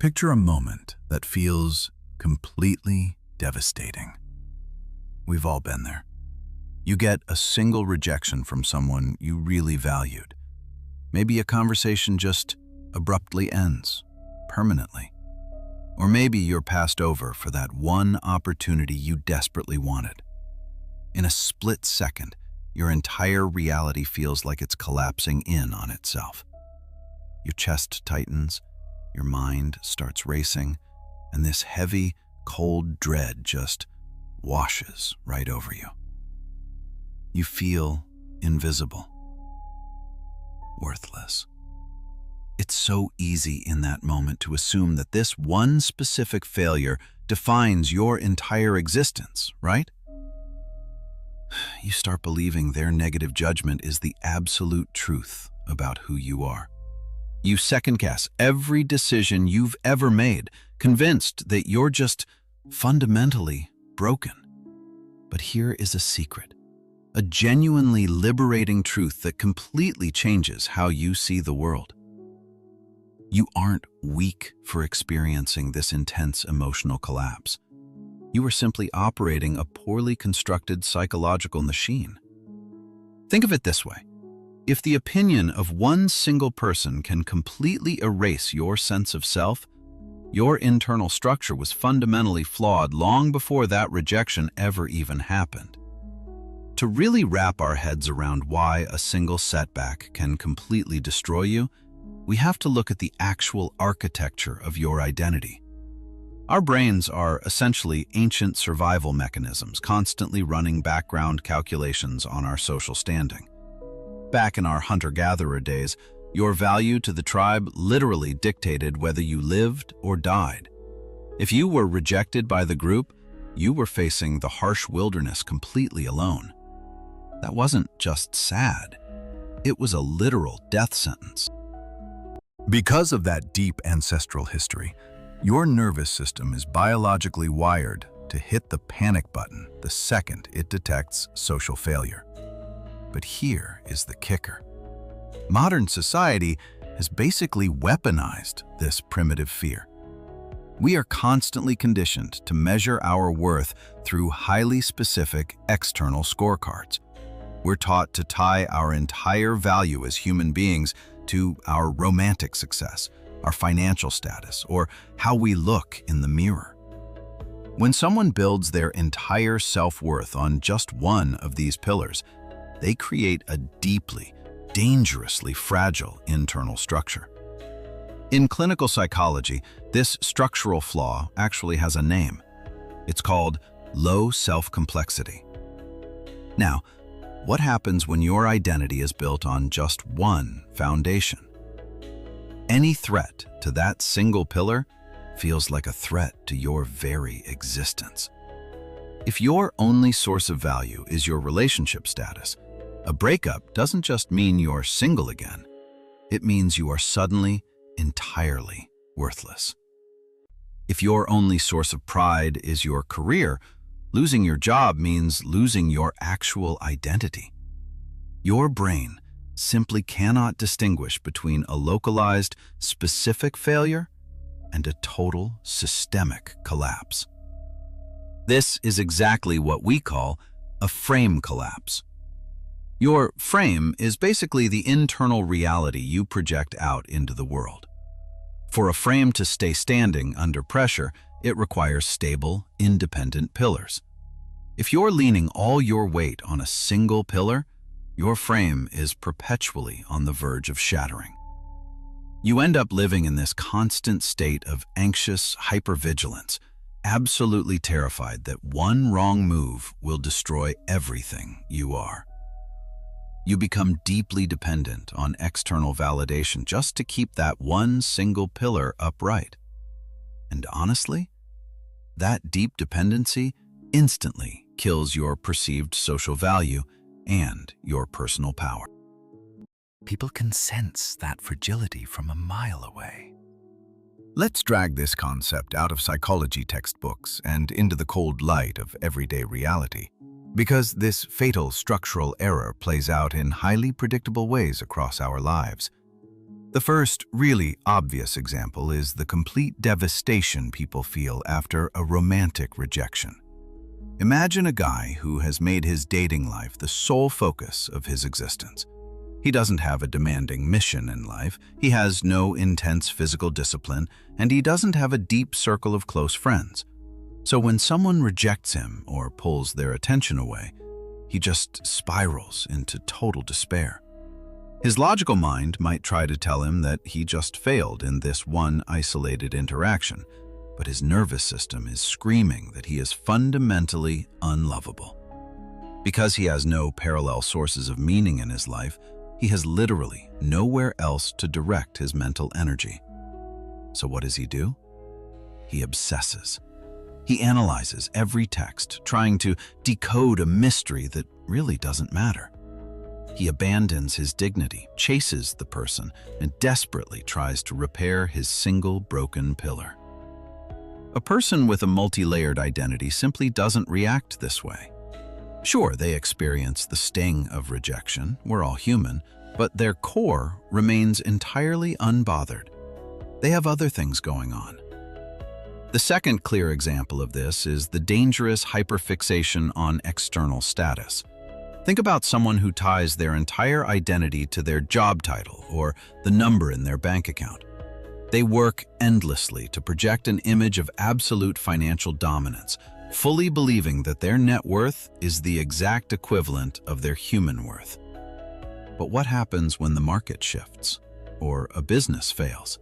Picture a moment that feels completely devastating. We've all been there. You get a single rejection from someone you really valued. Maybe a conversation just abruptly ends, permanently. Or maybe you're passed over for that one opportunity you desperately wanted. In a split second, your entire reality feels like it's collapsing in on itself. Your chest tightens, your mind starts racing, and this heavy, cold dread just washes right over you. You feel invisible, worthless. It's so easy in that moment to assume that this one specific failure defines your entire existence, right? You start believing their negative judgment is the absolute truth about who you are. You second-guess every decision you've ever made, convinced that you're just fundamentally broken. But here is a secret, a genuinely liberating truth that completely changes how you see the world. You aren't weak for experiencing this intense emotional collapse. You are simply operating a poorly constructed psychological machine. Think of it this way. If the opinion of one single person can completely erase your sense of self, your internal structure was fundamentally flawed long before that rejection ever even happened. To really wrap our heads around why a single setback can completely destroy you, we have to look at the actual architecture of your identity. Our brains are essentially ancient survival mechanisms, constantly running background calculations on our social standing. Back in our hunter-gatherer days, your value to the tribe literally dictated whether you lived or died. If you were rejected by the group, you were facing the harsh wilderness completely alone. That wasn't just sad. It was a literal death sentence. Because of that deep ancestral history, your nervous system is biologically wired to hit the panic button the second it detects social failure. But here is the kicker. Modern society has basically weaponized this primitive fear. We are constantly conditioned to measure our worth through highly specific external scorecards. We're taught to tie our entire value as human beings to our romantic success, our financial status, or how we look in the mirror. When someone builds their entire self-worth on just one of these pillars, they create a deeply, dangerously fragile internal structure. In clinical psychology, this structural flaw actually has a name. It's called low self-complexity. Now, what happens when your identity is built on just one foundation? Any threat to that single pillar feels like a threat to your very existence. If your only source of value is your relationship status, a breakup doesn't just mean you're single again. It means you are suddenly, entirely worthless. If your only source of pride is your career, losing your job means losing your actual identity. Your brain simply cannot distinguish between a localized, specific failure and a total, systemic collapse. This is exactly what we call a frame collapse. Your frame is basically the internal reality you project out into the world. For a frame to stay standing under pressure, it requires stable, independent pillars. If you're leaning all your weight on a single pillar, your frame is perpetually on the verge of shattering. You end up living in this constant state of anxious hypervigilance, absolutely terrified that one wrong move will destroy everything you are. You become deeply dependent on external validation just to keep that one single pillar upright. And honestly, that deep dependency instantly kills your perceived social value and your personal power. People can sense that fragility from a mile away. Let's drag this concept out of psychology textbooks and into the cold light of everyday reality. Because this fatal structural error plays out in highly predictable ways across our lives. The first, really obvious example is the complete devastation people feel after a romantic rejection. Imagine a guy who has made his dating life the sole focus of his existence. He doesn't have a demanding mission in life, he has no intense physical discipline, and he doesn't have a deep circle of close friends. So when someone rejects him or pulls their attention away, he just spirals into total despair. His logical mind might try to tell him that he just failed in this one isolated interaction, but his nervous system is screaming that he is fundamentally unlovable. Because he has no parallel sources of meaning in his life, he has literally nowhere else to direct his mental energy. So what does he do? He obsesses. He analyzes every text, trying to decode a mystery that really doesn't matter. He abandons his dignity, chases the person, and desperately tries to repair his single broken pillar. A person with a multi-layered identity simply doesn't react this way. Sure, they experience the sting of rejection, we're all human, but their core remains entirely unbothered. They have other things going on. The second clear example of this is the dangerous hyper-fixation on external status. Think about someone who ties their entire identity to their job title or the number in their bank account. They work endlessly to project an image of absolute financial dominance, fully believing that their net worth is the exact equivalent of their human worth. But what happens when the market shifts or a business fails?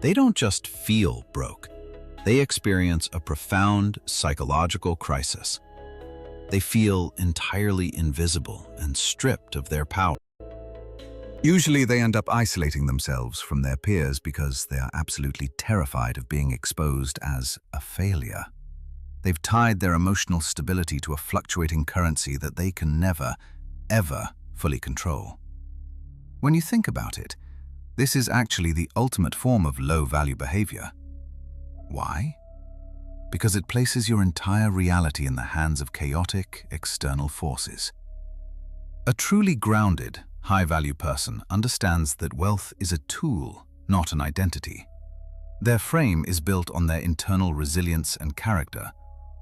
They don't just feel broke. They experience a profound psychological crisis. They feel entirely invisible and stripped of their power. Usually they end up isolating themselves from their peers because they are absolutely terrified of being exposed as a failure. They've tied their emotional stability to a fluctuating currency that they can never, ever fully control. When you think about it, this is actually the ultimate form of low-value behavior. Why? Because it places your entire reality in the hands of chaotic external forces. A truly grounded, high-value person understands that wealth is a tool, not an identity. Their frame is built on their internal resilience and character,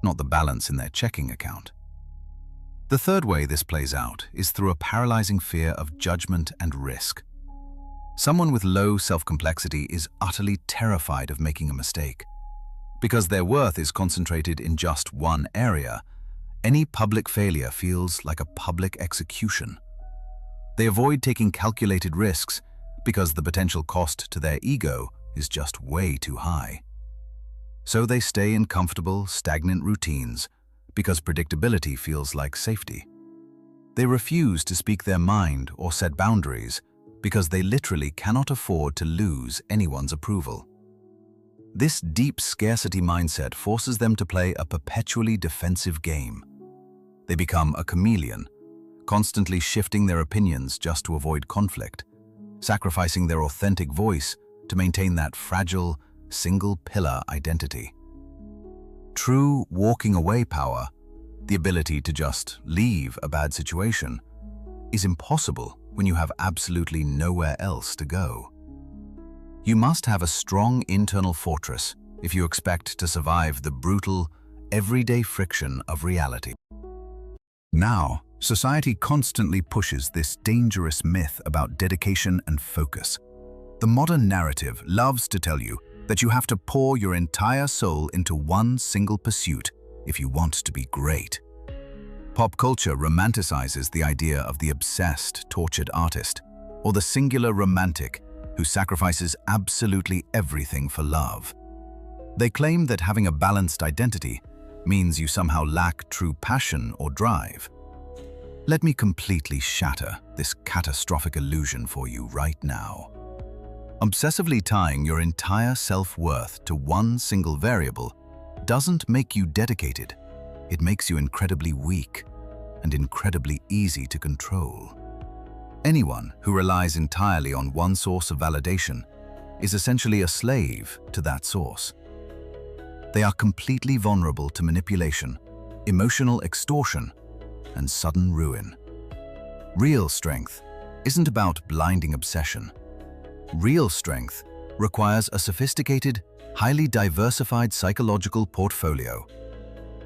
not the balance in their checking account. The third way this plays out is through a paralyzing fear of judgment and risk. Someone with low self-complexity is utterly terrified of making a mistake. Because their worth is concentrated in just one area, any public failure feels like a public execution. They avoid taking calculated risks because the potential cost to their ego is just way too high. So they stay in comfortable, stagnant routines because predictability feels like safety. They refuse to speak their mind or set boundaries because they literally cannot afford to lose anyone's approval. This deep scarcity mindset forces them to play a perpetually defensive game. They become a chameleon, constantly shifting their opinions just to avoid conflict, sacrificing their authentic voice to maintain that fragile, single-pillar identity. True walking away power, the ability to just leave a bad situation, is impossible when you have absolutely nowhere else to go. You must have a strong internal fortress if you expect to survive the brutal, everyday friction of reality. Now, society constantly pushes this dangerous myth about dedication and focus. The modern narrative loves to tell you that you have to pour your entire soul into one single pursuit if you want to be great. Pop culture romanticizes the idea of the obsessed, tortured artist, or the singular romantic who sacrifices absolutely everything for love. They claim that having a balanced identity means you somehow lack true passion or drive. Let me completely shatter this catastrophic illusion for you right now. Obsessively tying your entire self-worth to one single variable doesn't make you dedicated. It makes you incredibly weak and incredibly easy to control. Anyone who relies entirely on one source of validation is essentially a slave to that source. They are completely vulnerable to manipulation, emotional extortion, and sudden ruin. Real strength isn't about blinding obsession. Real strength requires a sophisticated, highly diversified psychological portfolio.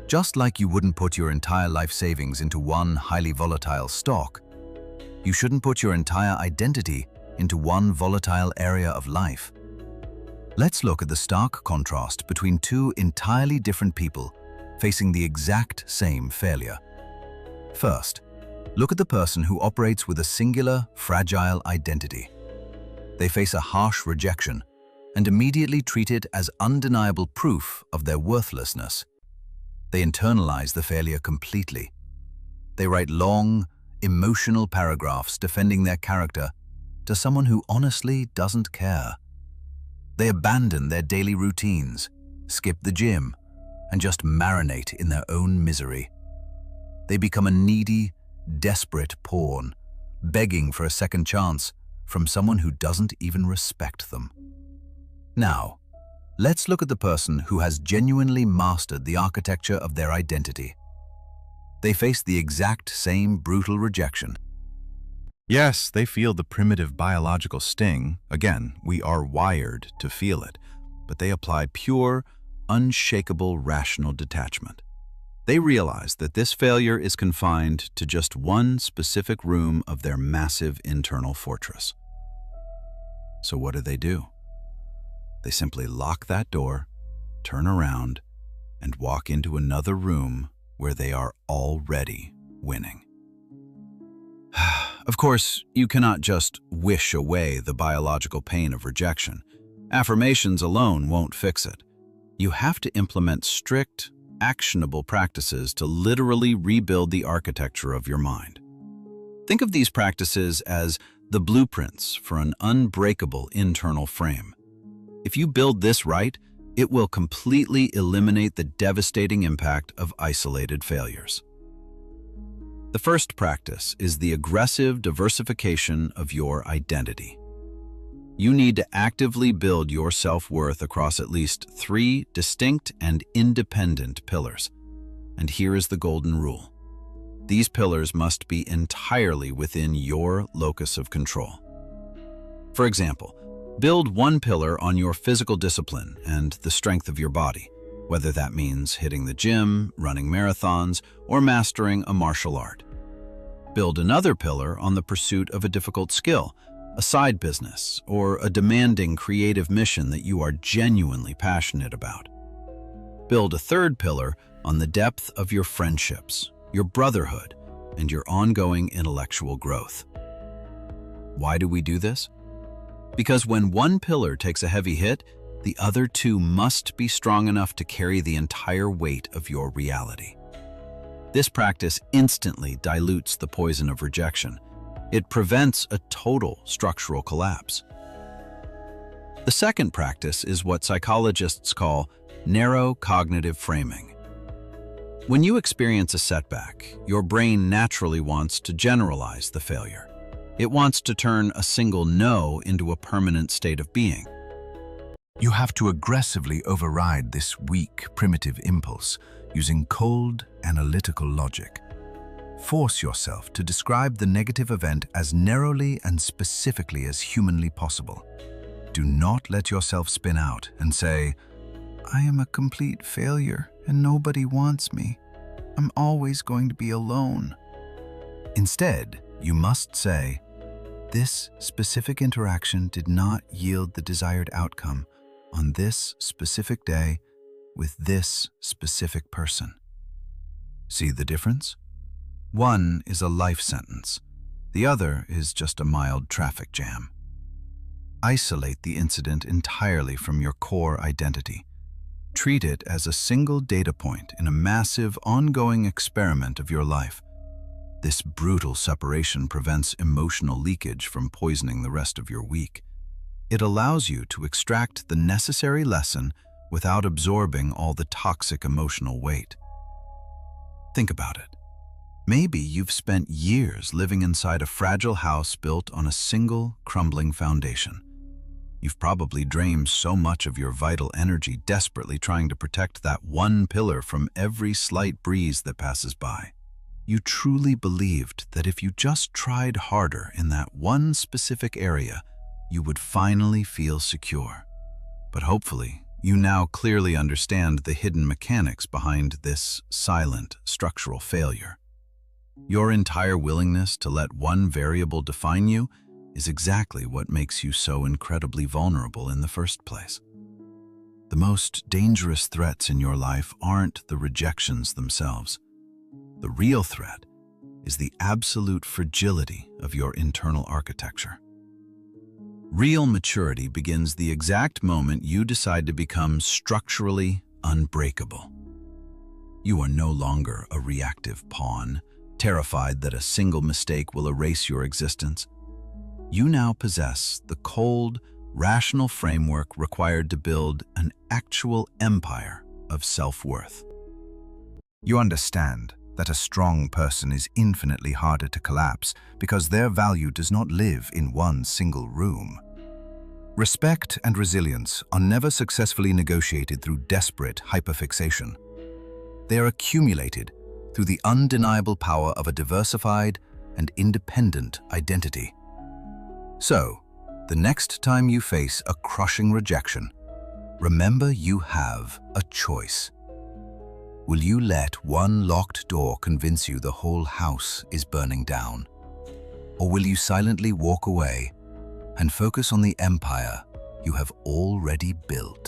Just like you wouldn't put your entire life savings into one highly volatile stock, you shouldn't put your entire identity into one volatile area of life. Let's look at the stark contrast between two entirely different people facing the exact same failure. First, look at the person who operates with a singular, fragile identity. They face a harsh rejection and immediately treat it as undeniable proof of their worthlessness. They internalize the failure completely. They write long, emotional paragraphs defending their character to someone who honestly doesn't care. They abandon their daily routines, skip the gym, and just marinate in their own misery. They become a needy, desperate pawn, begging for a second chance from someone who doesn't even respect them. Now, let's look at the person who has genuinely mastered the architecture of their identity. They face the exact same brutal rejection. Yes, they feel the primitive biological sting. Again, we are wired to feel it, but they apply pure, unshakable rational detachment. They realize that this failure is confined to just one specific room of their massive internal fortress. So what do? They simply lock that door, turn around, and walk into another room where they are already winning. Of course, you cannot just wish away the biological pain of rejection. Affirmations alone won't fix it. You have to implement strict, actionable practices to literally rebuild the architecture of your mind. Think of these practices as the blueprints for an unbreakable internal frame. If you build this right, it will completely eliminate the devastating impact of isolated failures. The first practice is the aggressive diversification of your identity. You need to actively build your self-worth across at least 3 distinct and independent pillars. And here is the golden rule. These pillars must be entirely within your locus of control. For example, build one pillar on your physical discipline and the strength of your body, whether that means hitting the gym, running marathons, or mastering a martial art. Build another pillar on the pursuit of a difficult skill, a side business, or a demanding creative mission that you are genuinely passionate about. Build a third pillar on the depth of your friendships, your brotherhood, and your ongoing intellectual growth. Why do we do this? Because when one pillar takes a heavy hit, the other two must be strong enough to carry the entire weight of your reality. This practice instantly dilutes the poison of rejection. It prevents a total structural collapse. The second practice is what psychologists call narrow cognitive framing. When you experience a setback, your brain naturally wants to generalize the failure. It wants to turn a single no into a permanent state of being. You have to aggressively override this weak, primitive impulse using cold, analytical logic. Force yourself to describe the negative event as narrowly and specifically as humanly possible. Do not let yourself spin out and say, "I am a complete failure and nobody wants me. I'm always going to be alone." Instead, you must say, "This specific interaction did not yield the desired outcome on this specific day with this specific person." See the difference? One is a life sentence. The other is just a mild traffic jam. Isolate the incident entirely from your core identity. Treat it as a single data point in a massive, ongoing experiment of your life. This brutal separation prevents emotional leakage from poisoning the rest of your week. It allows you to extract the necessary lesson without absorbing all the toxic emotional weight. Think about it. Maybe you've spent years living inside a fragile house built on a single, crumbling foundation. You've probably drained so much of your vital energy desperately trying to protect that one pillar from every slight breeze that passes by. You truly believed that if you just tried harder in that one specific area, you would finally feel secure. But hopefully, you now clearly understand the hidden mechanics behind this silent structural failure. Your entire willingness to let one variable define you is exactly what makes you so incredibly vulnerable in the first place. The most dangerous threats in your life aren't the rejections themselves. The real threat is the absolute fragility of your internal architecture. Real maturity begins the exact moment you decide to become structurally unbreakable. You are no longer a reactive pawn, terrified that a single mistake will erase your existence. You now possess the cold, rational framework required to build an actual empire of self-worth. You understand that a strong person is infinitely harder to collapse because their value does not live in one single room. Respect and resilience are never successfully negotiated through desperate hyper-fixation. They are accumulated through the undeniable power of a diversified and independent identity. So, the next time you face a crushing rejection, remember you have a choice. Will you let one locked door convince you the whole house is burning down? Or will you silently walk away and focus on the empire you have already built?